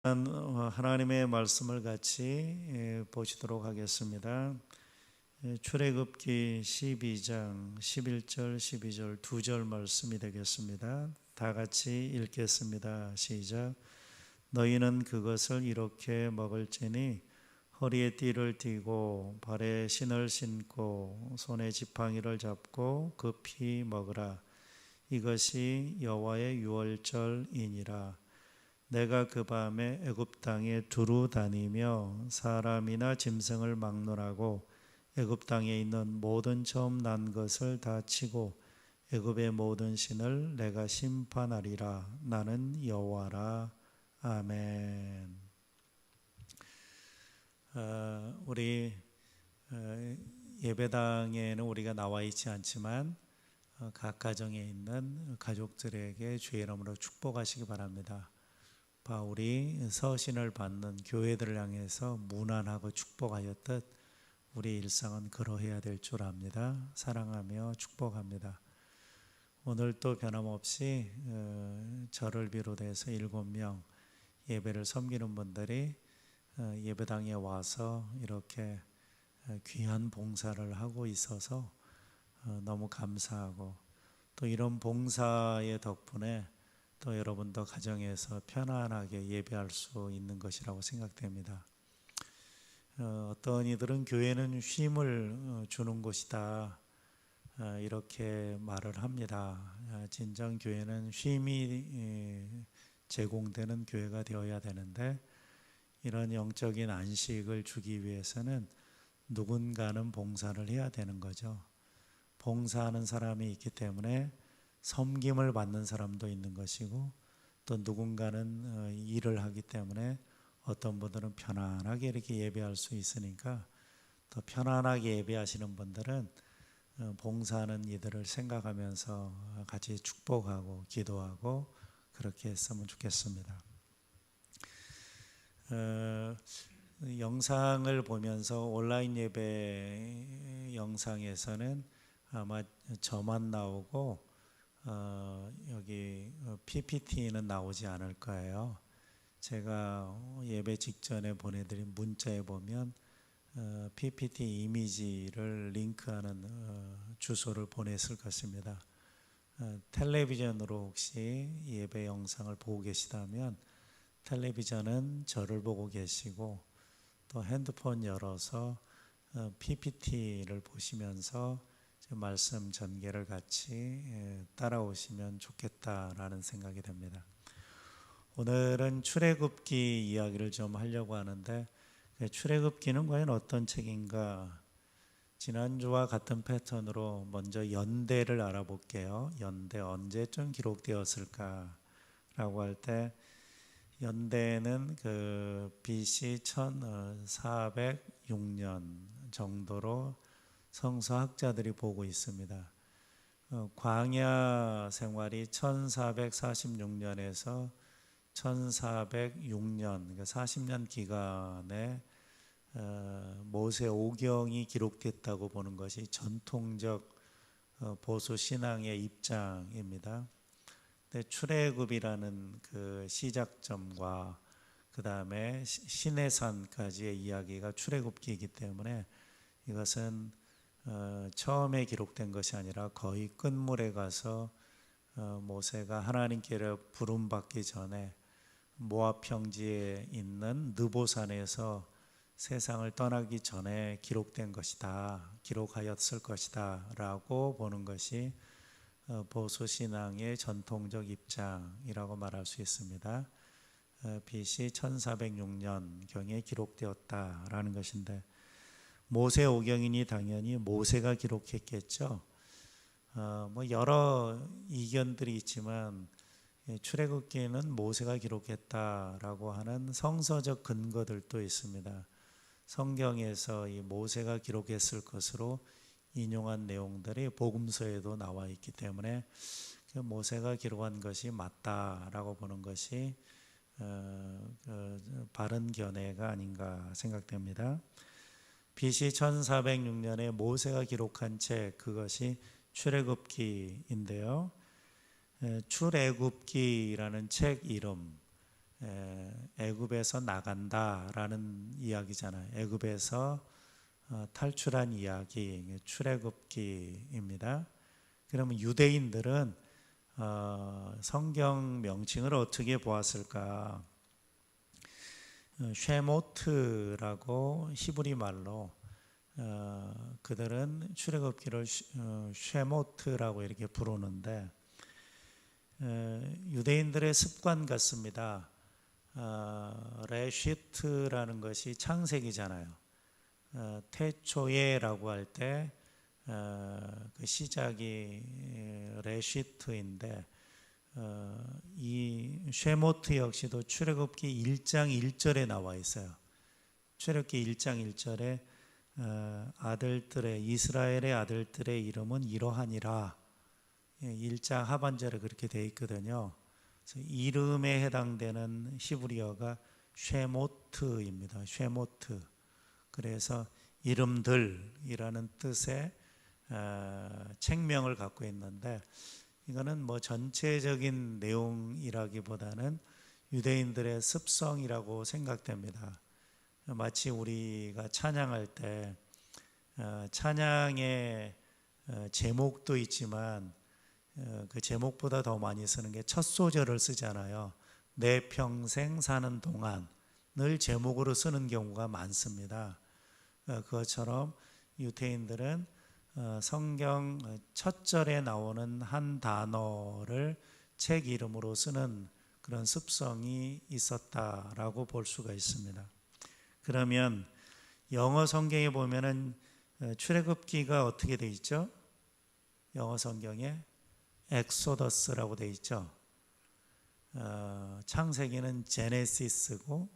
하나님의 말씀을 같이 보시도록 하겠습니다. 출애굽기 12장 11절 12절 두 절 말씀이 되겠습니다. 다 같이 읽겠습니다. 시작. 너희는 그것을 이렇게 먹을지니 허리에 띠를 띠고 발에 신을 신고 손에 지팡이를 잡고 급히 먹으라. 이것이 여호와의 유월절이니라. 내가 그 밤에 애굽 땅에 두루 다니며 사람이나 짐승을 막론하고 애굽 땅에 있는 모든 처음 난 것을 다 치고 애굽의 모든 신을 내가 심판하리라. 나는 여호와라. 아멘. 우리 예배당에는 우리가 나와 있지 않지만 각 가정에 있는 가족들에게 주의 이름으로 축복하시기 바랍니다. 바울이 서신을 받는 교회들을 향해서 문안하고 축복하였듯 우리 일상은 그러해야 될 줄 압니다. 사랑하며 축복합니다. 오늘도 변함없이 저를 비롯해서 7명 예배를 섬기는 분들이 예배당에 와서 이렇게 귀한 봉사를 하고 있어서 너무 감사하고, 또 이런 봉사의 덕분에 또 여러분도 가정에서 편안하게 예배할 수 있는 것이라고 생각됩니다. 어떤 이들은 교회는 쉼을 주는 곳이다 이렇게 말을 합니다. 진정 교회는 쉼이 제공되는 교회가 되어야 되는데, 이런 영적인 안식을 주기 위해서는 누군가는 봉사를 해야 되는 거죠. 봉사하는 사람이 있기 때문에 섬김을 받는 사람도 있는 것이고, 또 누군가는 일을 하기 때문에 어떤 분들은 편안하게 이렇게 예배할 수 있으니까, 또 편안하게 예배하시는 분들은 봉사하는 이들을 생각하면서 같이 축복하고 기도하고 그렇게 했으면 좋겠습니다. 영상을 보면서 온라인 예배 영상에서는 아마 저만 나오고 여기 PPT는 나오지 않을 거예요. 제가 예배 직전에 보내드린 문자에 보면 PPT 이미지를 링크하는 주소를 보냈을 것입니다. 텔레비전으로 혹시 예배 영상을 보고 계시다면 텔레비전은 저를 보고 계시고, 또 핸드폰 열어서 PPT를 보시면서 말씀 전개를 같이 따라오시면 좋겠다라는 생각이 듭니다. 오늘은 출애굽기 이야기를 좀 하려고 하는데, 출애굽기는 과연 어떤 책인가? 지난주와 같은 패턴으로 먼저 연대를 알아볼게요. 연대 언제쯤 기록되었을까라고 할 때, 연대는 BC 1406년 정도로 성서학자들이 보고 있습니다. 광야 생활이 1446년에서 1406년, 그러니까 40년 기간에 모세 오경이 기록됐다고 보는 것이 전통적 보수 신앙의 입장입니다. 근데 출애굽이라는 그 시작점과 그 다음에 시내산까지의 이야기가 출애굽기이기 때문에 이것은 처음에 기록된 것이 아니라 거의 끝물에 가서 모세가 하나님께로 부름받기 전에 모압 평지에 있는 느보산에서 세상을 떠나기 전에 기록된 것이다, 기록하였을 것이다 라고 보는 것이 보수신앙의 전통적 입장이라고 말할 수 있습니다. BC 1406년경에 기록되었다라는 것인데, 모세 오경이니 당연히 모세가 기록했겠죠. 여러 이견들이 있지만 출애굽기에는 모세가 기록했다라고 하는 성서적 근거들도 있습니다. 성경에서 이 모세가 기록했을 것으로 인용한 내용들이 복음서에도 나와 있기 때문에 모세가 기록한 것이 맞다라고 보는 것이 바른 견해가 아닌가 생각됩니다. BC 1406년에 모세가 기록한 책, 그것이 출애굽기인데요. 출애굽기라는 책 이름, 애굽에서 나간다라는 이야기잖아요. 애굽에서 탈출한 이야기, 출애굽기입니다. 그러면 유대인들은 성경 명칭을 어떻게 보았을까? 쉐모트라고 히브리 말로 그들은 출애굽기를 쉐모트라고 이렇게 부르는데 유대인들의 습관 같습니다. 레시트라는 것이 창세기잖아요. 태초에라고 할 때 그 시작이 레시트인데 이 쉐모트 역시도 출애굽기 1장 1절에 나와 있어요. 출애굽기 1장 1절에 아들들의 이스라엘의 아들들의 이름은 이러하니라. 1장 하반절에 그렇게 되어 있거든요. 그래서 이름에 해당되는 히브리어가 쉐모트입니다. 쉐모트. 그래서 이름들이라는 뜻의 책명을 갖고 있는데 이거는 뭐 전체적인 내용이라기보다는 유대인들의 습성이라고 생각됩니다. 마치 우리가 찬양할 때 찬양의 제목도 있지만 그 제목보다 더 많이 쓰는 게 첫 소절을 쓰잖아요. 내 평생 사는 동안을 제목으로 쓰는 경우가 많습니다. 그것처럼 유대인들은 성경 첫 절에 나오는 한 단어를 책 이름으로 쓰는 그런 습성이 있었다라고 볼 수가 있습니다. 그러면 영어 성경에 보면은 출애굽기가 어떻게 돼 있죠? 영어 성경에 엑소더스라고 돼 있죠. 창세기는 제네시스고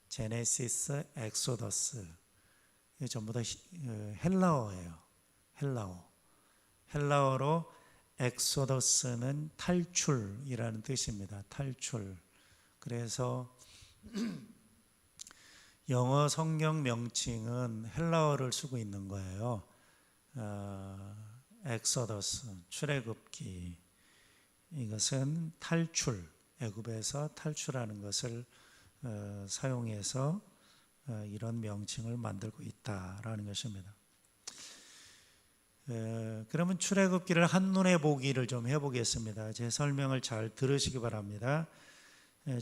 제네시스, 엑소더스. 이게 전부 다 헬라어예요. 헬라어로 엑소더스는 탈출이라는 뜻입니다. 탈출. 그래서 영어 성경 명칭은 헬라어를 쓰고 있는 거예요. 엑소더스, 출애굽기. 이것은 탈출, 애굽에서 탈출하는 것을 사용해서 이런 명칭을 만들고 있다라는 것입니다. 그러면 출애굽기를 한눈에 보기를 좀 해보겠습니다. 제 설명을 잘 들으시기 바랍니다.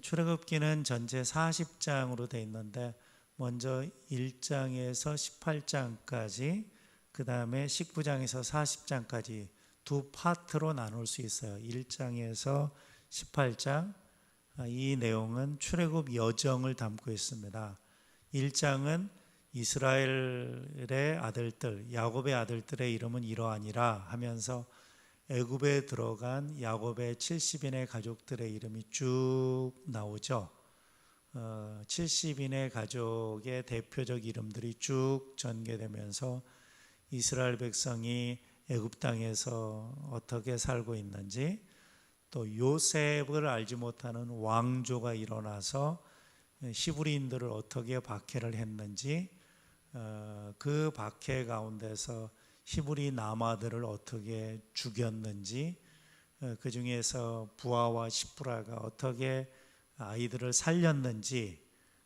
출애굽기는 전체 40장으로 되어 있는데 먼저 1장에서 18장까지 그 다음에 19장에서 40장까지 두 파트로 나눌 수 있어요. 1장에서 18장 이 내용은 출애굽 여정을 담고 있습니다. 1장은 이스라엘의 아들들, 야곱의 아들들의 이름은 이러하니라 하면서 애굽에 들어간 야곱의 70인의 가족들의 이름이 쭉 나오죠. 70인의 가족의 대표적 이름들이 쭉 전개되면서 이스라엘 백성이 애굽 땅에서 어떻게 살고 있는지, 또 요셉을 알지 못하는 왕조가 일어나서 히브리인들을 어떻게 박해를 했는지, 그 박해 가운데서 히브리 남아들을 어떻게 죽였는지, 그 중에서 부하와 시프라가 어떻게 아이들을 살렸는지,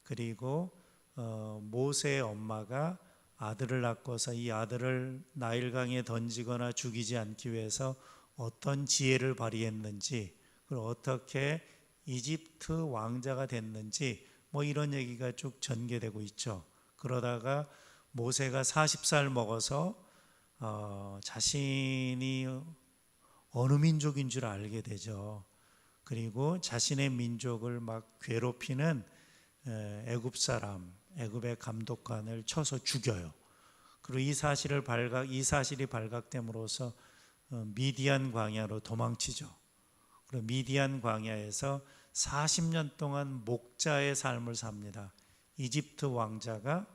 그리고 모세의 엄마가 아들을 낳고서 이 아들을 나일강에 던지거나 죽이지 않기 위해서 어떤 지혜를 발휘했는지, 그리고 어떻게 이집트 왕자가 됐는지, 뭐 이런 얘기가 쭉 전개되고 있죠. 그러다가 모세가 40살 먹어서 자신이 어느 민족인 줄 알게 되죠. 그리고 자신의 민족을 막 괴롭히는 애굽 사람, 애굽의 감독관을 쳐서 죽여요. 그리고 이 사실이 발각됨으로써 미디안 광야로 도망치죠. 그리고 미디안 광야에서 40년 동안 목자의 삶을 삽니다. 이집트 왕자가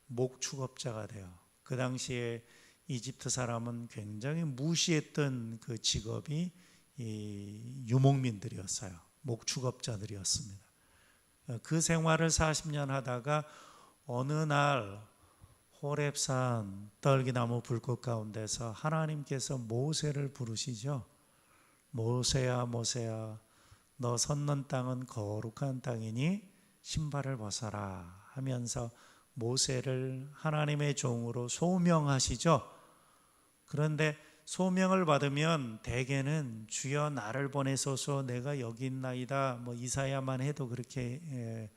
목축업자가 돼요. 그 당시에 이집트 사람은 굉장히 무시했던 그 직업이 이 유목민들이었어요. 목축업자들이었습니다. 그 생활을 40년 하다가 어느 날 호렙산 떨기나무 불꽃 가운데서 하나님께서 모세를 부르시죠. 모세야 모세야 너 섰는 땅은 거룩한 땅이니 신발을 벗어라 하면서 모세를 하나님의 종으로 소명하시죠. 그런데 소명을 받으면 대개는 주여 나를 보내소서 내가 여기 있나이다, 이사야만 해도 그렇게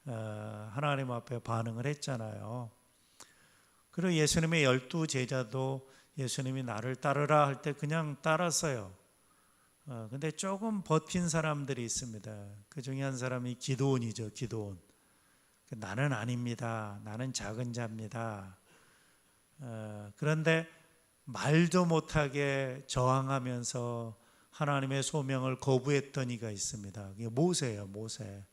하나님 앞에 반응을 했잖아요. 그리고 예수님의 12제자도 예수님이 나를 따르라 할 때 그냥 따랐어요. 근데 조금 버틴 사람들이 있습니다. 그 중에 한 사람이 기드온이죠. 기드온. 나는 아닙니다. 나는 작은 자입니다. 그런데 말도 못하게 저항하면서 하나님의 소명을 거부했던 이가 있습니다. 그게 모세예요. 모세.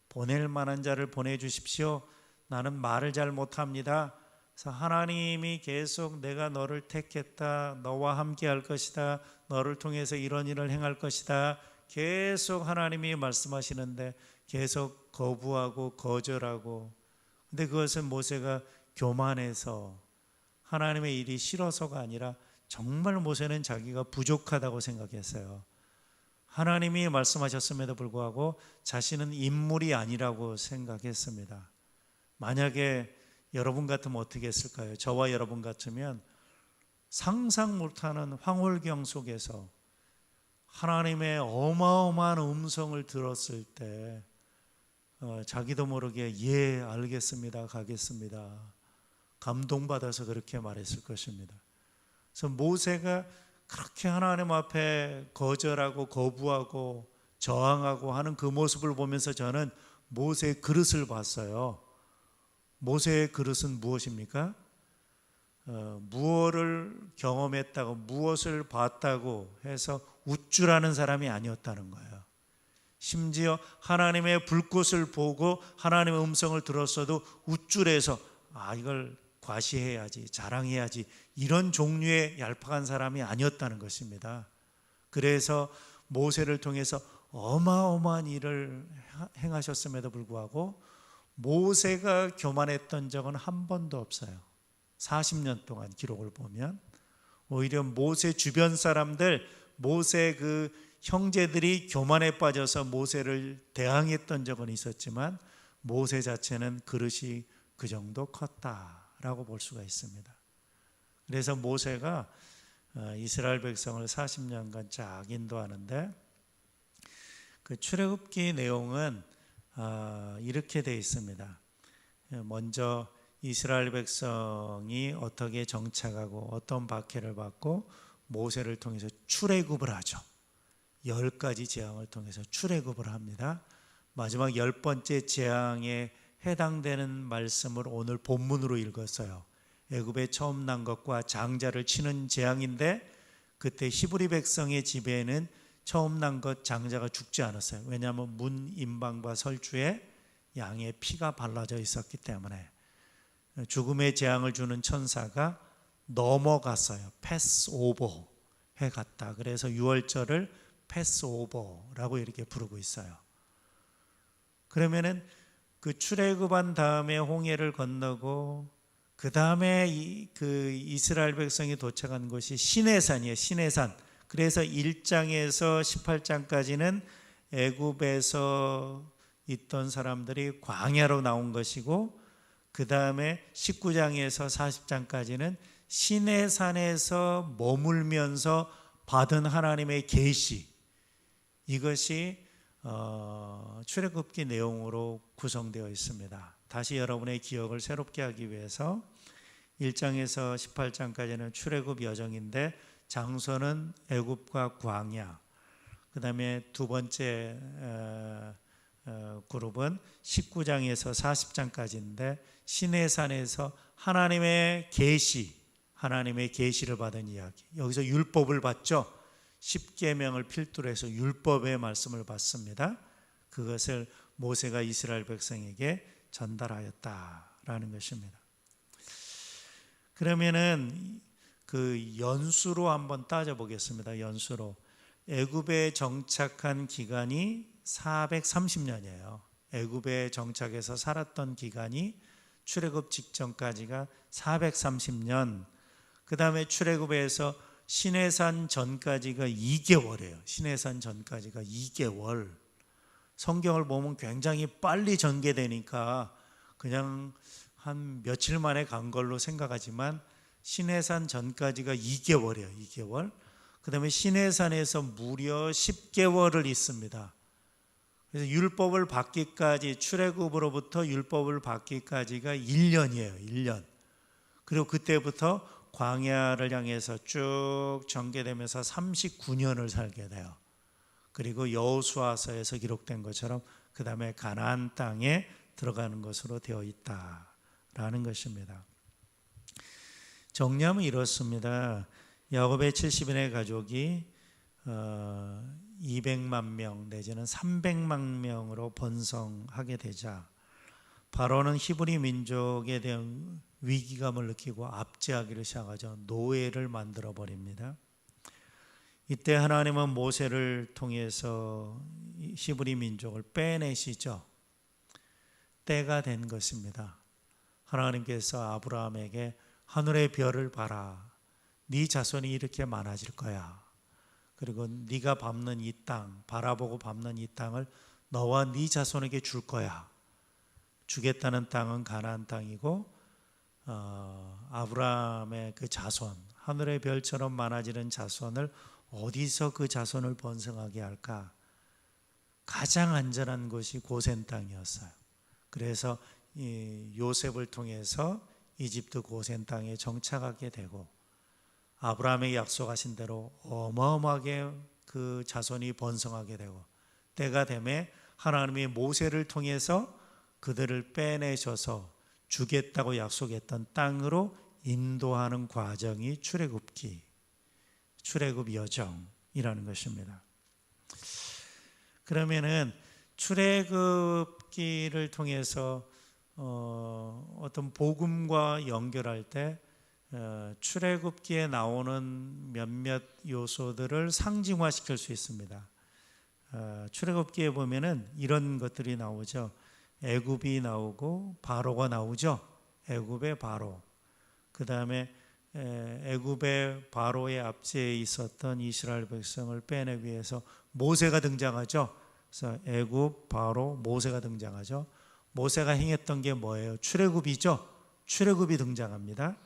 보낼 만한 자를 보내주십시오. 나는 말을 잘 못합니다. 그래서 하나님이 계속 내가 너를 택했다, 너와 함께 할 것이다, 너를 통해서 이런 일을 행할 것이다, 계속 하나님이 말씀하시는데 계속 거부하고 거절하고. 근데 그것은 모세가 교만해서 하나님의 일이 싫어서가 아니라 정말 모세는 자기가 부족하다고 생각했어요. 하나님이 말씀하셨음에도 불구하고 자신은 인물이 아니라고 생각했습니다. 만약에 여러분 같으면 어떻게 했을까요? 저와 여러분 같으면 상상 못하는 황홀경 속에서 하나님의 어마어마한 음성을 들었을 때 자기도 모르게 예 알겠습니다 가겠습니다 감동받아서 그렇게 말했을 것입니다. 그래서 모세가 그렇게 하나님 앞에 거절하고 거부하고 저항하고 하는 그 모습을 보면서 저는 모세의 그릇을 봤어요. 모세의 그릇은 무엇입니까? 무엇을 경험했다고 무엇을 봤다고 해서 우쭐하는 사람이 아니었다는 거예요. 심지어 하나님의 불꽃을 보고 하나님의 음성을 들었어도 우쭐해서 이걸 과시해야지 자랑해야지 이런 종류의 얄팍한 사람이 아니었다는 것입니다. 그래서 모세를 통해서 어마어마한 일을 행하셨음에도 불구하고 모세가 교만했던 적은 한 번도 없어요. 40년 동안 기록을 보면 오히려 모세 주변 사람들, 모세 그 형제들이 교만에 빠져서 모세를 대항했던 적은 있었지만 모세 자체는 그릇이 그 정도 컸다라고 볼 수가 있습니다. 그래서 모세가 이스라엘 백성을 40년간 쫙 인도하는데 그 출애굽기 내용은 이렇게 되어 있습니다. 먼저 이스라엘 백성이 어떻게 정착하고 어떤 박해를 받고 모세를 통해서 출애굽을 하죠. 10가지 재앙을 통해서 출애굽을 합니다. 마지막 10번째 재앙에 해당되는 말씀을 오늘 본문으로 읽었어요. 애굽에 처음 난 것과 장자를 치는 재앙인데 그때 히브리 백성의 집에는 처음 난 것 장자가 죽지 않았어요. 왜냐하면 문 임방과 설주에 양의 피가 발라져 있었기 때문에. 죽음의 재앙을 주는 천사가 넘어갔어요. 패스오버 해갔다. 그래서 6월절을 패스오버라고 이렇게 부르고 있어요. 그러면은 그 출애굽한 다음에 홍해를 건너고 그 다음에 그 이스라엘 백성이 도착한 곳이 시내산이에요. 시내산. 그래서 1장에서 18장까지는 애굽에서 있던 사람들이 광야로 나온 것이고 그 다음에 19장에서 40장까지는 시내산에서 머물면서 받은 하나님의 계시, 이것이 출애굽기 내용으로 구성되어 있습니다. 다시 여러분의 기억을 새롭게 하기 위해서 1장에서 18장까지는 출애굽 여정인데 장소는 애굽과 광야, 그 다음에 두 번째 그룹은 19장에서 40장까지인데 시내산에서 하나님의 계시, 하나님의 계시를 받은 이야기. 여기서 율법을 받죠. 10계명을 필두로 해서 율법의 말씀을 받습니다. 그것을 모세가 이스라엘 백성에게 전달하였다라는 것입니다. 그러면은 그 연수로 한번 따져보겠습니다. 연수로 애굽에 정착한 기간이 430년이에요. 애굽에 정착해서 살았던 기간이 출애굽 직전까지가 430년. 그 다음에 출애굽에서 시내산 전까지가 2개월이에요. 시내산 전까지가 2개월. 성경을 보면 굉장히 빨리 전개되니까 그냥 한 며칠 만에 간 걸로 생각하지만 시내산 전까지가 2개월이에요. 2개월. 그 다음에 시내산에서 무려 10개월을 있습니다. 그래서 율법을 받기까지, 출애굽으로부터 율법을 받기까지가 1년이에요. 1년. 그리고 그때부터 광야를 향해서 쭉 전개되면서 39년을 살게 돼요. 그리고 여호수아서에서 기록된 것처럼 그 다음에 가나안 땅에 들어가는 것으로 되어 있다라는 것입니다. 정리하면 이렇습니다. 야곱의 70인의 가족이 200만 명 내지는 300만 명으로 번성하게 되자 바로는 히브리 민족에 대한 위기감을 느끼고 압제하기를 시작하죠. 노예를 만들어 버립니다. 이때 하나님은 모세를 통해서 히브리 민족을 빼내시죠. 때가 된 것입니다. 하나님께서 아브라함에게 하늘의 별을 봐라. 네 자손이 이렇게 많아질 거야. 그리고 네가 밟는 이 땅, 바라보고 밟는 이 땅을 너와 네 자손에게 줄 거야. 주겠다는 땅은 가나안 땅이고 아브라함의 그 자손, 하늘의 별처럼 많아지는 자손을 어디서 그 자손을 번성하게 할까? 가장 안전한 곳이 고센 땅이었어요. 그래서 요셉을 통해서 이집트 고센 땅에 정착하게 되고 아브라함에게 약속하신 대로 어마어마하게 그 자손이 번성하게 되고 때가 되매 하나님이 모세를 통해서 그들을 빼내셔서 주겠다고 약속했던 땅으로 인도하는 과정이 출애굽기, 출애굽 여정이라는 것입니다. 그러면은 출애굽기를 통해서 어떤 복음과 연결할 때 출애굽기에 나오는 몇몇 요소들을 상징화시킬 수 있습니다. 출애굽기에 보면은 이런 것들이 나오죠. 애굽이 나오고 바로가 나오죠. 애굽의 바로. 그 다음에 애굽의 바로의 압제에 있었던 이스라엘 백성을 빼내기 위해서 모세가 등장하죠. 그래서 애굽, 바로, 모세가 등장하죠. 모세가 행했던 게 뭐예요? 출애굽이죠. 출애굽이 등장합니다.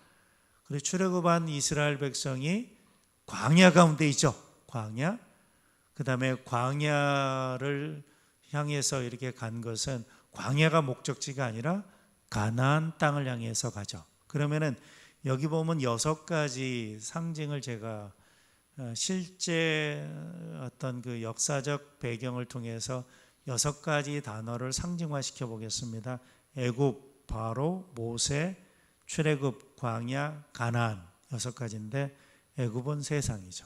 그리고 출애굽한 이스라엘 백성이 광야 가운데 있죠. 광야. 그 다음에 광야를 향해서 이렇게 간 것은 광야가 목적지가 아니라 가나안 땅을 향해서 가죠. 그러면은 여기 보면 6가지 상징을 제가 실제 어떤 그 역사적 배경을 통해서 6가지 단어를 상징화시켜 보겠습니다. 애굽, 바로, 모세, 출애굽, 광야, 가나안 6가지인데 애굽은 세상이죠.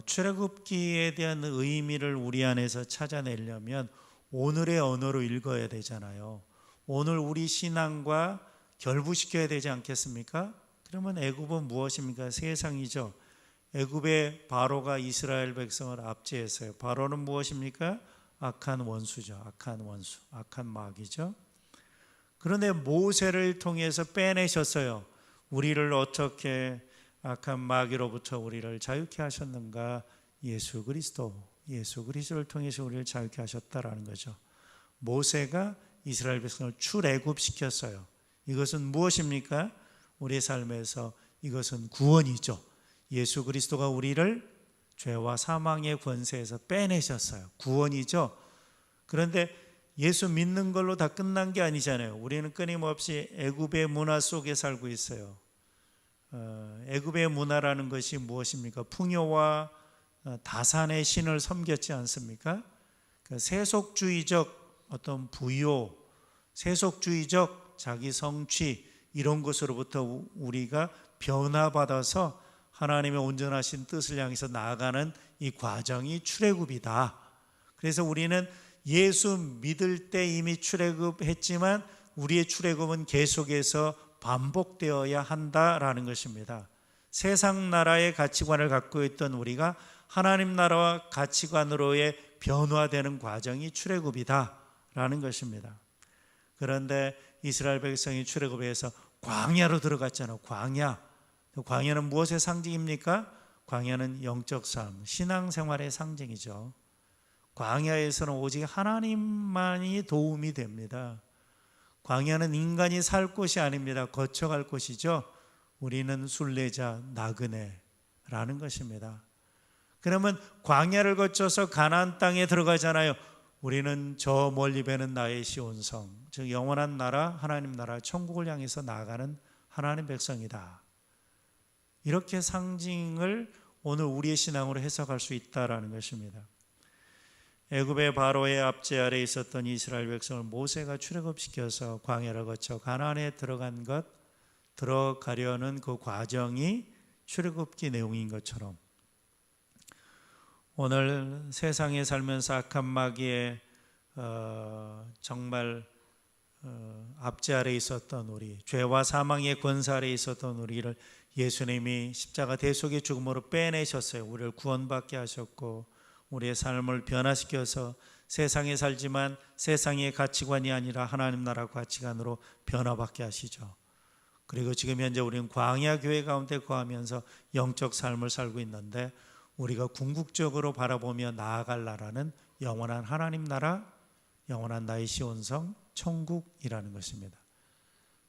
출애굽기에 대한 의미를 우리 안에서 찾아내려면 오늘의 언어로 읽어야 되잖아요. 오늘 우리 신앙과 결부시켜야 되지 않겠습니까? 그러면 애굽은 무엇입니까? 세상이죠. 애굽의 바로가 이스라엘 백성을 압제했어요. 바로는 무엇입니까? 악한 원수죠. 악한 원수, 악한 마귀죠. 그런데 모세를 통해서 빼내셨어요. 우리를 어떻게 악한 마귀로부터 우리를 자유케 하셨는가? 예수 그리스도를 통해서 우리를 자유케 하셨다라는 거죠. 모세가 이스라엘 백성을 출애굽시켰어요. 이것은 무엇입니까? 우리의 삶에서 이것은 구원이죠. 예수 그리스도가 우리를 죄와 사망의 권세에서 빼내셨어요. 구원이죠. 그런데 예수 믿는 걸로 다 끝난 게 아니잖아요. 우리는 끊임없이 애굽의 문화 속에 살고 있어요. 애굽의 문화라는 것이 무엇입니까? 풍요와 다산의 신을 섬겼지 않습니까? 세속주의적 어떤 부요, 세속주의적 자기 성취 이런 것으로부터 우리가 변화받아서 하나님의 온전하신 뜻을 향해서 나아가는 이 과정이 출애굽이다. 그래서 우리는 예수 믿을 때 이미 출애굽했지만 우리의 출애굽은 계속해서 반복되어야 한다라는 것입니다. 세상 나라의 가치관을 갖고 있던 우리가 하나님 나라와 가치관으로의 변화되는 과정이 출애굽이다라는 것입니다. 그런데 이스라엘 백성이 출애굽해서 광야로 들어갔잖아요. 광야는 무엇의 상징입니까? 광야는 영적 삶, 신앙생활의 상징이죠. 광야에서는 오직 하나님만이 도움이 됩니다. 광야는 인간이 살 곳이 아닙니다. 거쳐갈 곳이죠. 우리는 순례자, 나그네라는 것입니다. 그러면 광야를 거쳐서 가나안 땅에 들어가잖아요. 우리는 저 멀리 배는 나의 시온성, 즉 영원한 나라, 하나님 나라, 천국을 향해서 나아가는 하나님 백성이다. 이렇게 상징을 오늘 우리의 신앙으로 해석할 수 있다라는 것입니다. 애굽의 바로의 압제 아래에 있었던 이스라엘 백성을 모세가 출애굽시켜서 광야를 거쳐 가나안에 들어가려는 그 과정이 출애굽기 내용인 것처럼 오늘 세상에 살면서 악한 마귀의 정말 압제 아래에 있었던 우리, 죄와 사망의 권세 아래에 있었던 우리를 예수님이 십자가 대속의 죽음으로 빼내셨어요. 우리를 구원받게 하셨고 우리의 삶을 변화시켜서 세상에 살지만 세상의 가치관이 아니라 하나님 나라 가치관으로 변화받게 하시죠. 그리고 지금 현재 우리는 광야 교회 가운데 거하면서 영적 삶을 살고 있는데 우리가 궁극적으로 바라보며 나아갈 나라는 영원한 하나님 나라, 영원한 나의 시온성, 천국이라는 것입니다.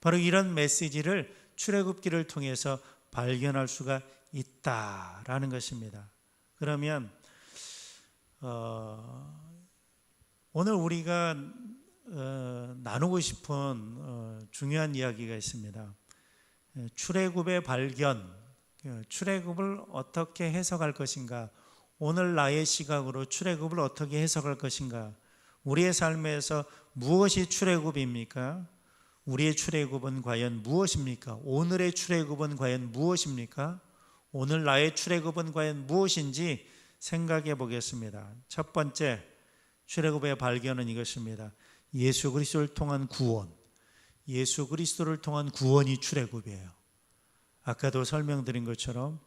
바로 이런 메시지를 출애굽기를 통해서 발견할 수가 있다라는 것입니다. 그러면 오늘 우리가 나누고 싶은 중요한 이야기가 있습니다. 출애굽의 발견, 출애굽을 어떻게 해석할 것인가, 오늘 나의 시각으로 출애굽을 어떻게 해석할 것인가, 우리의 삶에서 무엇이 출애굽입니까? 우리의 출애굽은 과연 무엇입니까? 오늘의 출애굽은 과연 무엇입니까? 오늘 나의 출애굽은 과연 무엇인지 생각해 보겠습니다. 첫 번째 출애굽의 발견은 이것입니다. 예수 그리스도를 통한 구원, 예수 그리스도를 통한 구원이 출애굽이에요. 아까도 설명드린 것처럼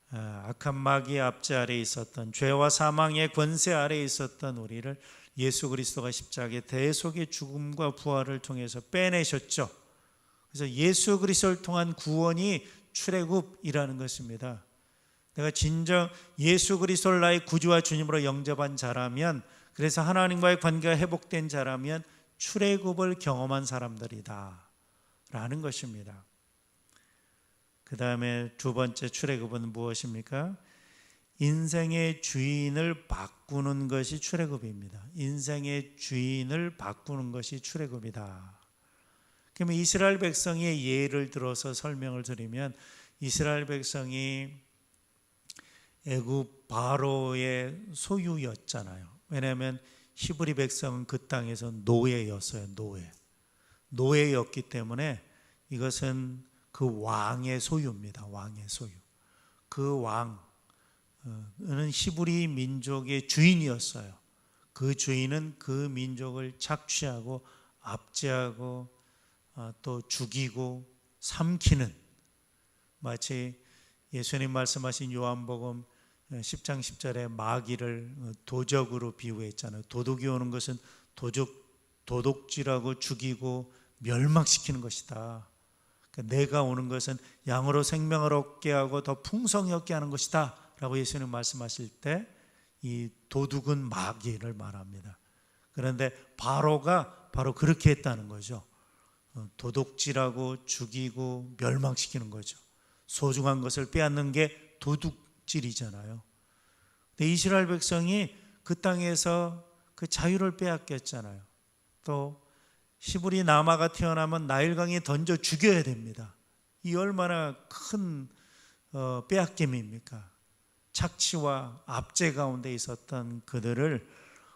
악한 마귀의 압제 아래에 있었던, 죄와 사망의 권세 아래에 있었던 우리를 예수 그리스도가 십자가의 대속의 죽음과 부활을 통해서 빼내셨죠. 그래서 예수 그리스도를 통한 구원이 출애굽이라는 것입니다. 내가 진정 예수 그리스도를 나의 구주와 주님으로 영접한 자라면, 그래서 하나님과의 관계가 회복된 자라면 출애굽을 경험한 사람들이다 라는 것입니다. 그 다음에 두 번째 출애굽은 무엇입니까? 인생의 주인을 바꾸는 것이 출애굽입니다. 인생의 주인을 바꾸는 것이 출애굽이다. 그러면 이스라엘 백성의 예를 들어서 설명을 드리면, 이스라엘 백성이 애굽 바로의 소유였잖아요. 왜냐하면 히브리 백성은 그 땅에서 노예였어요. 노예였기 때문에 이것은 그 왕의 소유입니다. 왕의 소유. 그 왕은 히브리 민족의 주인이었어요. 그 주인은 그 민족을 착취하고 압제하고 또 죽이고 삼키는, 마치 예수님 말씀하신 요한복음 10장 10절에 마귀를 도적으로 비유했잖아요. 도둑이 오는 것은 도둑질하고 죽이고 멸망시키는 것이다. 그러니까 내가 오는 것은 양으로 생명을 얻게 하고 더 풍성히 얻게 하는 것이다 라고 예수님 말씀하실 때 이 도둑은 마귀를 말합니다. 그런데 바로가 바로 그렇게 했다는 거죠. 도둑질하고 죽이고 멸망시키는 거죠. 소중한 것을 빼앗는 게 도둑질이잖아요. 근데 이스라엘 백성이 그 땅에서 그 자유를 빼앗겼잖아요. 또 히브리 남아가 태어나면 나일강에 던져 죽여야 됩니다. 이 얼마나 큰 빼앗김입니까? 착취와 압제 가운데 있었던 그들을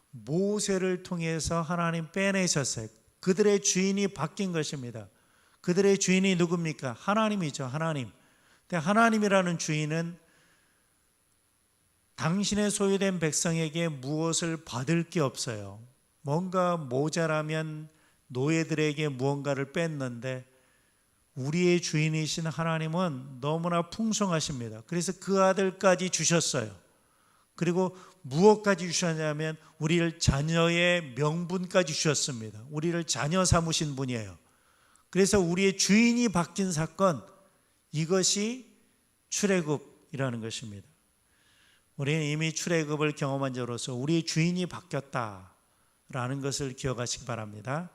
모세를 통해서 하나님 빼내셨어요. 그들의 주인이 바뀐 것입니다. 그들의 주인이 누굽니까? 하나님이죠. 하나님. 근데 하나님이라는 주인은 당신의 소유된 백성에게 무엇을 받을 게 없어요. 뭔가 모자라면 노예들에게 무언가를 뺐는데, 우리의 주인이신 하나님은 너무나 풍성하십니다. 그래서 그 아들까지 주셨어요. 그리고 무엇까지 주셨냐면 우리를 자녀의 명분까지 주셨습니다. 우리를 자녀 삼으신 분이에요. 그래서 우리의 주인이 바뀐 사건, 이것이 출애굽이라는 것입니다. 우리는 이미 출애굽을 경험한 자로서 우리의 주인이 바뀌었다라는 것을 기억하시기 바랍니다.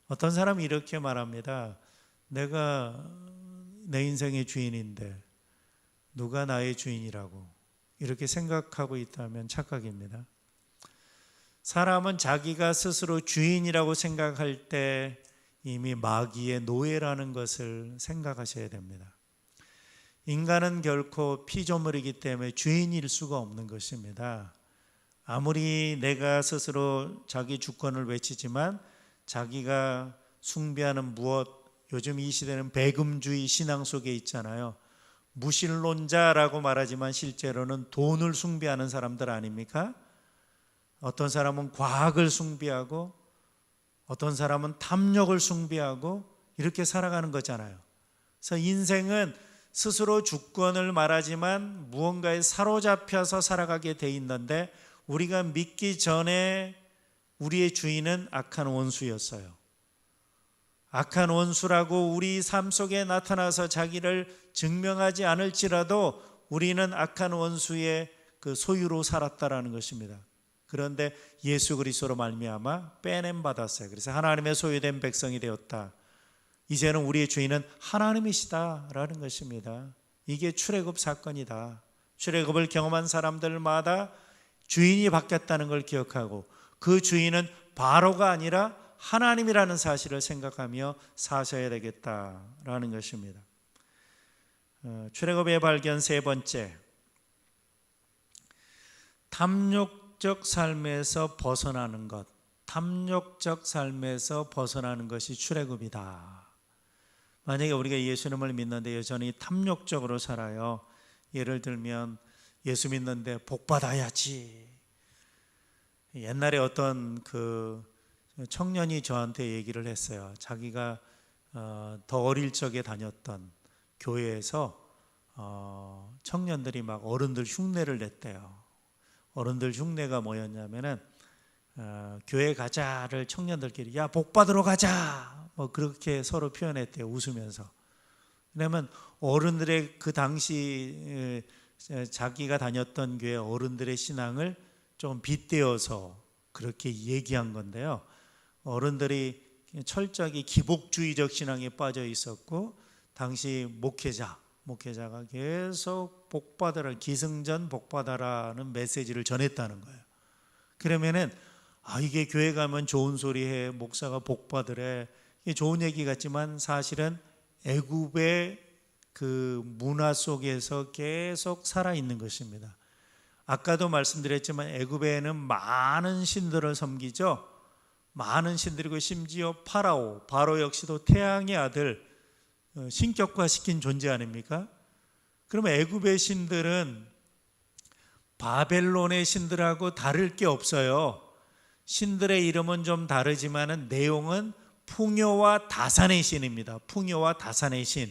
어떤 사람이 이렇게 말합니다. 내가 내 인생의 주인인데 누가 나의 주인이라고 이렇게 생각하고 있다면 착각입니다. 사람은 자기가 스스로 주인이라고 생각할 때 이미 마귀의 노예라는 것을 생각하셔야 됩니다. 인간은 결코 피조물이기 때문에 주인일 수가 없는 것입니다. 아무리 내가 스스로 자기 주권을 외치지만 자기가 숭배하는 무엇, 요즘 이 시대는 배금주의 신앙 속에 있잖아요. 무신론자라고 말하지만 실제로는 돈을 숭배하는 사람들 아닙니까? 어떤 사람은 과학을 숭배하고 어떤 사람은 탐욕을 숭배하고 이렇게 살아가는 거잖아요. 그래서 인생은 스스로 주권을 말하지만 무언가에 사로잡혀서 살아가게 돼 있는데 우리가 믿기 전에 우리의 주인은 악한 원수였어요. 악한 원수라고 우리 삶 속에 나타나서 자기를 증명하지 않을지라도 우리는 악한 원수의 그 소유로 살았다라는 것입니다. 그런데 예수 그리스도로 말미암아 빼냄 받았어요. 그래서 하나님의 소유된 백성이 되었다. 이제는 우리의 주인은 하나님이시다라는 것입니다. 이게 출애굽 사건이다. 출애굽을 경험한 사람들마다 주인이 바뀌었다는 걸 기억하고 그 주인은 바로가 아니라 하나님이라는 사실을 생각하며 사셔야 되겠다라는 것입니다. 출애굽의 발견 세 번째, 탐욕적 삶에서 벗어나는 것. 탐욕적 삶에서 벗어나는 것이 출애굽이다. 만약에 우리가 예수님을 믿는데 여전히 탐욕적으로 살아요. 예를 들면 예수 믿는데 복 받아야지. 옛날에 어떤 그 청년이 저한테 얘기를 했어요. 자기가 더 어릴 적에 다녔던 교회에서 청년들이 막 어른들 흉내를 냈대요. 어른들 흉내가 뭐였냐면은 교회 가자를 청년들끼리 야 복 받으러 가자 뭐 그렇게 서로 표현했대요. 웃으면서. 왜냐면 어른들의 그 당시 자기가 다녔던 교회 어른들의 신앙을 좀 빗대어서 그렇게 얘기한 건데요. 어른들이 철저하게 기복주의적 신앙에 빠져 있었고 당시 목회자가 계속 복받아라, 기승전 복받아라는 메시지를 전했다는 거예요. 그러면은 이게 교회 가면 좋은 소리 해, 목사가 복받으래, 이게 좋은 얘기 같지만 사실은 애굽의 그 문화 속에서 계속 살아있는 것입니다. 아까도 말씀드렸지만 애굽에는 많은 신들을 섬기죠. 많은 신들이고 심지어 바로 역시도 태양의 아들, 신격화시킨 존재 아닙니까? 그러면 애굽의 신들은 바벨론의 신들하고 다를 게 없어요. 신들의 이름은 좀 다르지만 내용은 풍요와 다산의 신입니다. 풍요와 다산의 신.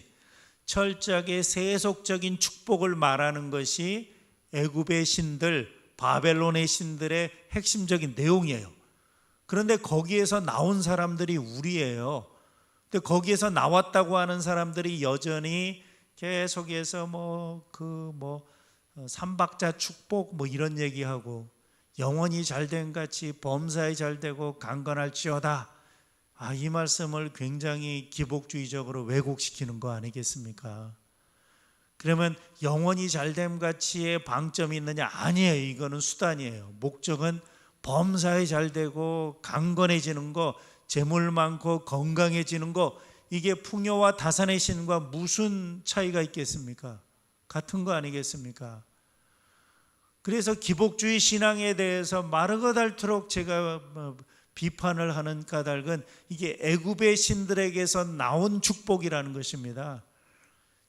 철저하게 세속적인 축복을 말하는 것이 애굽의 신들, 바벨론의 신들의 핵심적인 내용이에요. 그런데 거기에서 나온 사람들이 우리예요. 근데 거기에서 나왔다고 하는 사람들이 여전히 계속해서 삼박자 축복 이런 얘기하고 영원히 잘된 같이 범사에 잘되고 강건할지어다. 이 말씀을 굉장히 기복주의적으로 왜곡시키는 거 아니겠습니까? 그러면 영원히 잘됨 같이의 방점이 있느냐? 아니에요. 이거는 수단이에요. 목적은 범사에 잘되고 강건해지는 거, 재물 많고 건강해지는 거, 이게 풍요와 다산의 신과 무슨 차이가 있겠습니까? 같은 거 아니겠습니까? 그래서 기복주의 신앙에 대해서 마르고 닳도록 제가 비판을 하는 까닭은 이게 애굽의 신들에게서 나온 축복이라는 것입니다.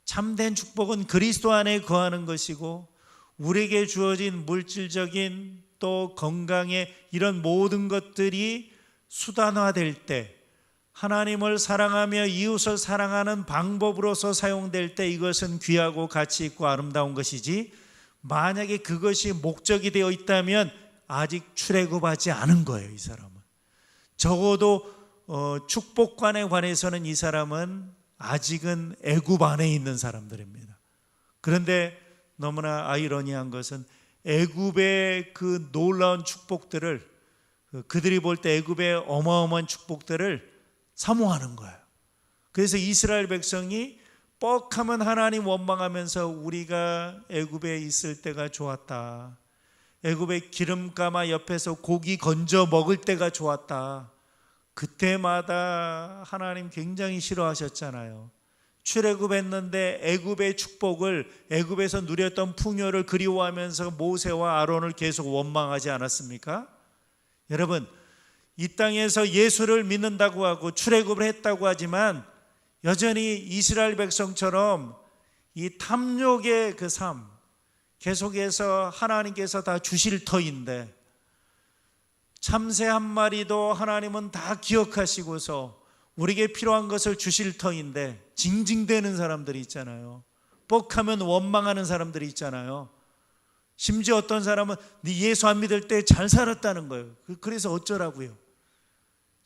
참된 축복은 그리스도 안에 거하는 것이고 우리에게 주어진 물질적인 또 건강의 이런 모든 것들이 수단화될 때, 하나님을 사랑하며 이웃을 사랑하는 방법으로서 사용될 때 이것은 귀하고 가치 있고 아름다운 것이지, 만약에 그것이 목적이 되어 있다면 아직 출애굽하지 않은 거예요. 이 사람은 적어도 축복관에 관해서는 이 사람은 아직은 애굽 안에 있는 사람들입니다. 그런데 너무나 아이러니한 것은 애굽의 그 놀라운 축복들을, 그들이 볼 때 애굽의 어마어마한 축복들을 사모하는 거예요. 그래서 이스라엘 백성이 뻑하면 하나님 원망하면서 우리가 애굽에 있을 때가 좋았다, 애굽의 기름 감아 옆에서 고기 건져 먹을 때가 좋았다, 그때마다 하나님 굉장히 싫어하셨잖아요. 출애굽했는데 애굽의 축복을, 애굽에서 누렸던 풍요를 그리워하면서 모세와 아론을 계속 원망하지 않았습니까? 여러분, 이 땅에서 예수를 믿는다고 하고 출애굽을 했다고 하지만 여전히 이스라엘 백성처럼 이 탐욕의 그 삶, 계속해서 하나님께서 다 주실 터인데, 참새 한 마리도 하나님은 다 기억하시고서 우리에게 필요한 것을 주실 터인데 징징대는 사람들이 있잖아요. 뻑하면 원망하는 사람들이 있잖아요. 심지어 어떤 사람은 네 예수 안 믿을 때 잘 살았다는 거예요. 그래서 어쩌라고요?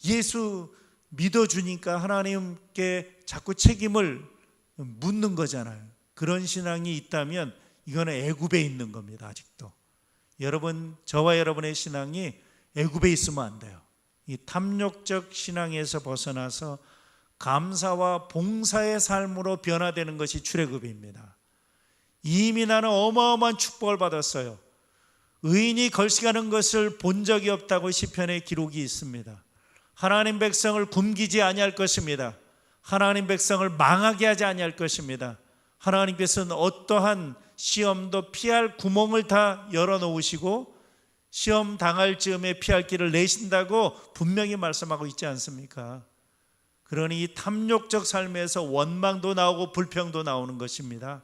예수 믿어주니까 하나님께 자꾸 책임을 묻는 거잖아요. 그런 신앙이 있다면 이거는 애굽에 있는 겁니다. 아직도 여러분, 저와 여러분의 신앙이 애굽에 있으면 안 돼요. 이 탐욕적 신앙에서 벗어나서 감사와 봉사의 삶으로 변화되는 것이 출애굽입니다. 이미 나는 어마어마한 축복을 받았어요. 의인이 걸식하는 것을 본 적이 없다고 시편에 기록이 있습니다. 하나님 백성을 굶기지 아니할 것입니다. 하나님 백성을 망하게 하지 아니할 것입니다. 하나님께서는 어떠한 시험도 피할 구멍을 다 열어놓으시고 시험 당할 즈음에 피할 길을 내신다고 분명히 말씀하고 있지 않습니까? 그러니 이 탐욕적 삶에서 원망도 나오고 불평도 나오는 것입니다.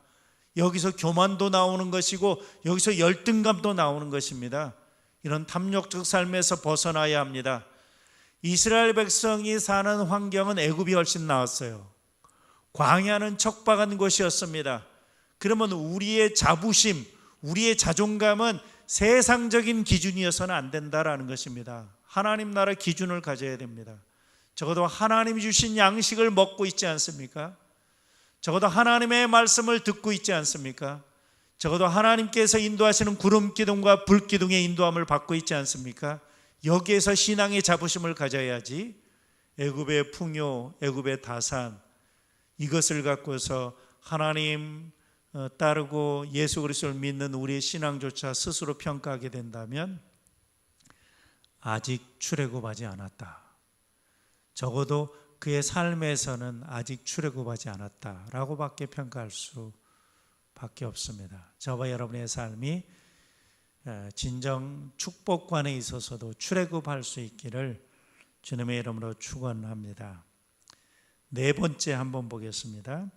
여기서 교만도 나오는 것이고 여기서 열등감도 나오는 것입니다. 이런 탐욕적 삶에서 벗어나야 합니다. 이스라엘 백성이 사는 환경은 애굽이 훨씬 나았어요. 광야는 척박한 곳이었습니다. 그러면 우리의 자부심, 우리의 자존감은 세상적인 기준이어서는 안 된다라는 것입니다. 하나님 나라 기준을 가져야 됩니다. 적어도 하나님이 주신 양식을 먹고 있지 않습니까? 적어도 하나님의 말씀을 듣고 있지 않습니까? 적어도 하나님께서 인도하시는 구름 기둥과 불 기둥의 인도함을 받고 있지 않습니까? 여기에서 신앙의 자부심을 가져야지 애굽의 풍요, 애굽의 다산, 이것을 갖고서 하나님 따르고 예수 그리스도를 믿는 우리의 신앙조차 스스로 평가하게 된다면 아직 출애굽하지 않았다, 적어도 그의 삶에서는 아직 출애굽하지 않았다라고 밖에 평가할 수밖에 없습니다. 저와 여러분의 삶이 진정 축복관에 있어서도 출애굽할 수 있기를 주님의 이름으로 축원합니다. 네 번째 한번 보겠습니다.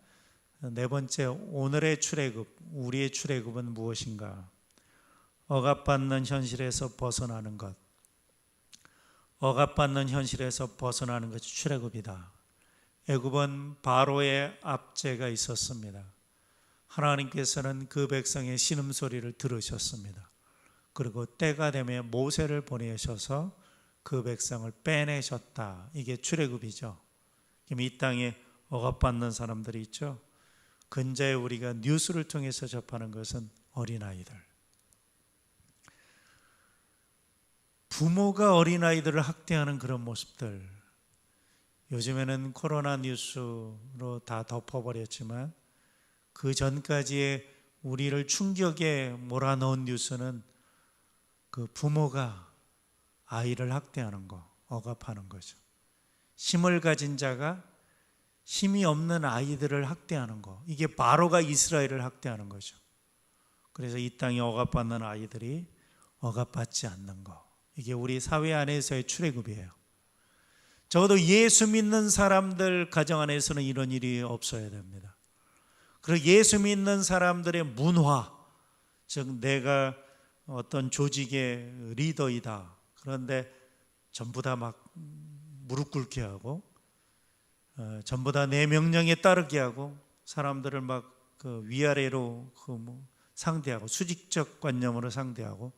네 번째, 오늘의 출애굽, 우리의 출애굽은 무엇인가? 억압받는 현실에서 벗어나는 것. 억압받는 현실에서 벗어나는 것이 출애굽이다. 애굽은 바로의 압제가 있었습니다. 하나님께서는 그 백성의 신음소리를 들으셨습니다. 그리고 때가 되면 모세를 보내셔서 그 백성을 빼내셨다. 이게 출애굽이죠. 이 땅에 억압받는 사람들이 있죠. 근자에 우리가 뉴스를 통해서 접하는 것은 어린아이들. 부모가 어린아이들을 학대하는 그런 모습들. 요즘에는 코로나 뉴스로 다 덮어버렸지만 그 전까지의 우리를 충격에 몰아넣은 뉴스는 그 부모가 아이를 학대하는 거, 억압하는 거죠. 힘을 가진 자가 힘이 없는 아이들을 학대하는 거, 이게 바로가 이스라엘을 학대하는 거죠. 그래서 이 땅에 억압받는 아이들이 억압받지 않는 거, 이게 우리 사회 안에서의 출애굽이에요. 적어도 예수 믿는 사람들 가정 안에서는 이런 일이 없어야 됩니다. 그리고 예수 믿는 사람들의 문화, 즉 내가 어떤 조직의 리더이다, 그런데 전부 다 막 무릎 꿇게 하고 전부 다 내 명령에 따르게 하고 사람들을 막 그 위아래로 상대하고 수직적 관념으로 상대하고,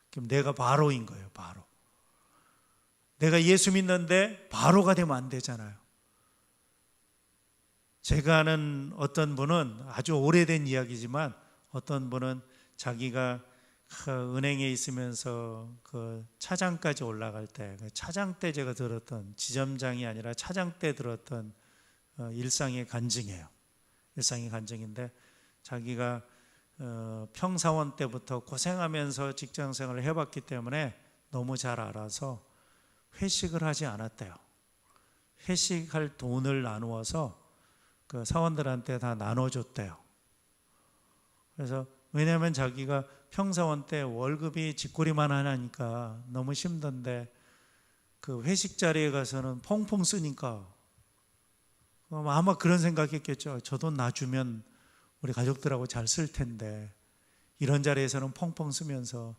그럼 내가 바로인 거예요. 바로. 내가 예수 믿는데 바로가 되면 안 되잖아요. 제가 아는 어떤 분은, 아주 오래된 이야기지만 어떤 분은 자기가 은행에 있으면서 그 차장까지 올라갈 때, 그 차장 때 제가 들었던, 지점장이 아니라 차장 때 들었던 일상의 간증이에요. 일상의 간증인데, 자기가 평사원 때부터 고생하면서 직장생활을 해봤기 때문에 너무 잘 알아서 회식을 하지 않았대요. 회식할 돈을 나누어서 그 사원들한테 다 나눠줬대요. 그래서 왜냐하면 자기가 평사원 때 월급이 쥐꼬리만 하니까 너무 힘든데 그 회식 자리에 가서는 펑펑 쓰니까 아마 그런 생각했겠죠. 저 돈 놔주면 우리 가족들하고 잘 쓸 텐데 이런 자리에서는 펑펑 쓰면서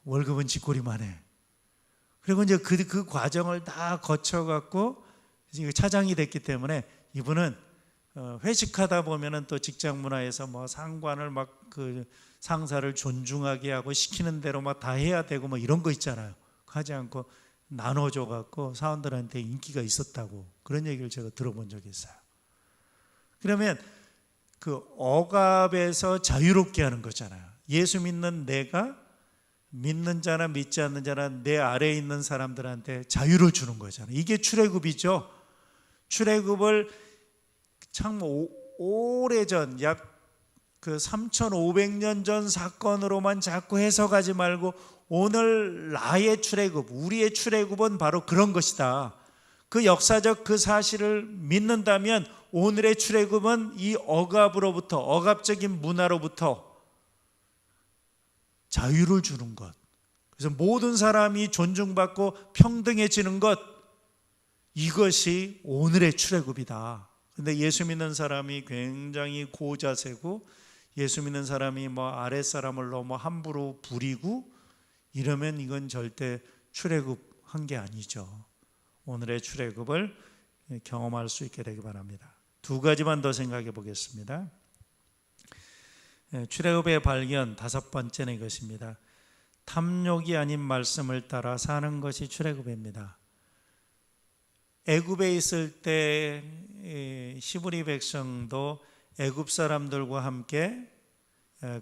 월급은 쥐꼬리만 해. 그리고 이제 그 과정을 다 거쳐갖고 차장이 됐기 때문에 이분은 회식하다 보면은 또 직장 문화에서 뭐 상관을 막 그 상사를 존중하게 하고 시키는 대로 막 다 해야 되고 뭐 이런 거 있잖아요. 하지 않고 나눠줘 갖고 사원들한테 인기가 있었다고 그런 얘기를 제가 들어본 적이 있어요. 그러면 그 억압에서 자유롭게 하는 거잖아요. 예수 믿는 내가 믿는 자나 믿지 않는 자나 내 아래에 있는 사람들한테 자유를 주는 거잖아요. 이게 출애굽이죠. 출애굽을 참 오래전 약 그 3,500년 전 사건으로만 자꾸 해석하지 말고 오늘 나의 출애굽, 우리의 출애굽은 바로 그런 것이다. 그 역사적 그 사실을 믿는다면 오늘의 출애굽은 이 억압으로부터, 억압적인 문화로부터 자유를 주는 것. 그래서 모든 사람이 존중받고 평등해지는 것, 이것이 오늘의 출애굽이다. 근데 예수 믿는 사람이 굉장히 고자세고 예수 믿는 사람이 뭐 아랫사람을 너무 함부로 부리고 이러면 이건 절대 출애굽한 게 아니죠. 오늘의 출애굽을 경험할 수 있게 되기 바랍니다. 두 가지만 더 생각해 보겠습니다. 출애굽의 발견 다섯 번째는 이것입니다. 탐욕이 아닌 말씀을 따라 사는 것이 출애굽입니다. 애굽에 있을 때 히브리 백성도 애굽 사람들과 함께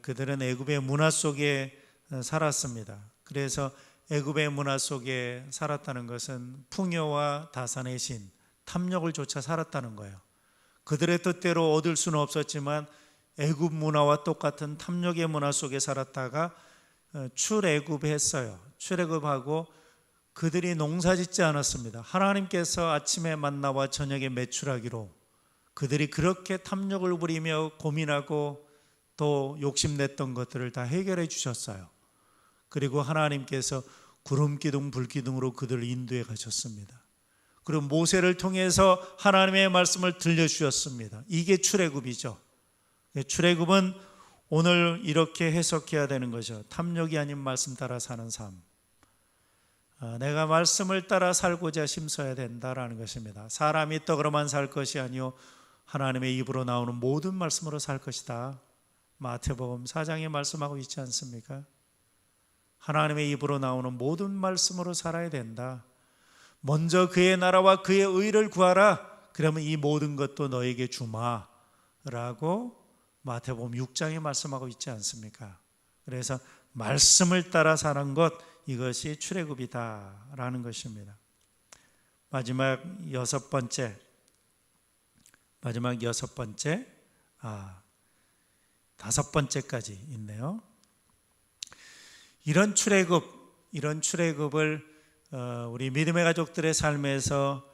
그들은 애굽의 문화 속에 살았습니다. 그래서 애굽의 문화 속에 살았다는 것은 풍요와 다산의 신, 탐욕을 쫓아 살았다는 거예요. 그들의 뜻대로 얻을 수는 없었지만 애굽 문화와 똑같은 탐욕의 문화 속에 살았다가 출애굽했어요. 출애굽하고 그들이 농사짓지 않았습니다. 하나님께서 아침에 만나와 저녁에 메추라기로 그들이 그렇게 탐욕을 부리며 고민하고 또 욕심냈던 것들을 다 해결해 주셨어요. 그리고 하나님께서 구름기둥 불기둥으로 그들을 인도해 가셨습니다. 그리고 모세를 통해서 하나님의 말씀을 들려주셨습니다. 이게 출애굽이죠. 출애굽은 오늘 이렇게 해석해야 되는 거죠. 탐욕이 아닌 말씀 따라 사는 삶. 내가 말씀을 따라 살고자 힘써야 된다라는 것입니다. 사람이 떡으로만 살 것이 아니요 하나님의 입으로 나오는 모든 말씀으로 살 것이다. 마태복음 4장에 말씀하고 있지 않습니까? 하나님의 입으로 나오는 모든 말씀으로 살아야 된다. 먼저 그의 나라와 그의 의를 구하라. 그러면 이 모든 것도 너에게 주마 라고 마태복음 6장에 말씀하고 있지 않습니까? 그래서 말씀을 따라 사는 것, 이것이 출애굽이다 라는 것입니다. 마지막 여섯 번째, 다섯 번째까지 있네요. 이런 출애굽을 우리 믿음의 가족들의 삶에서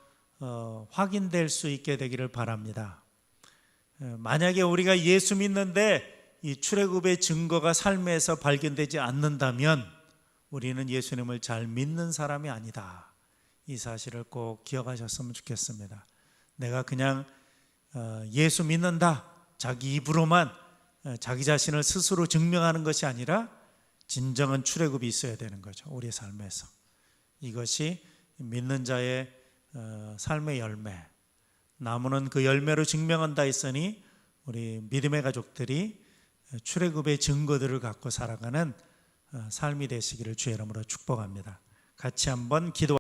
확인될 수 있게 되기를 바랍니다. 만약에 우리가 예수 믿는데 이 출애굽의 증거가 삶에서 발견되지 않는다면 우리는 예수님을 잘 믿는 사람이 아니다. 이 사실을 꼭 기억하셨으면 좋겠습니다. 내가 그냥 예수 믿는다, 자기 입으로만 자기 자신을 스스로 증명하는 것이 아니라 진정한 출애굽이 있어야 되는 거죠. 우리의 삶에서. 이것이 믿는 자의 삶의 열매, 나무는 그 열매로 증명한다 했으니 우리 믿음의 가족들이 출애굽의 증거들을 갖고 살아가는 삶이 되시기를 주의 이름으로 축복합니다. 같이 한번 기도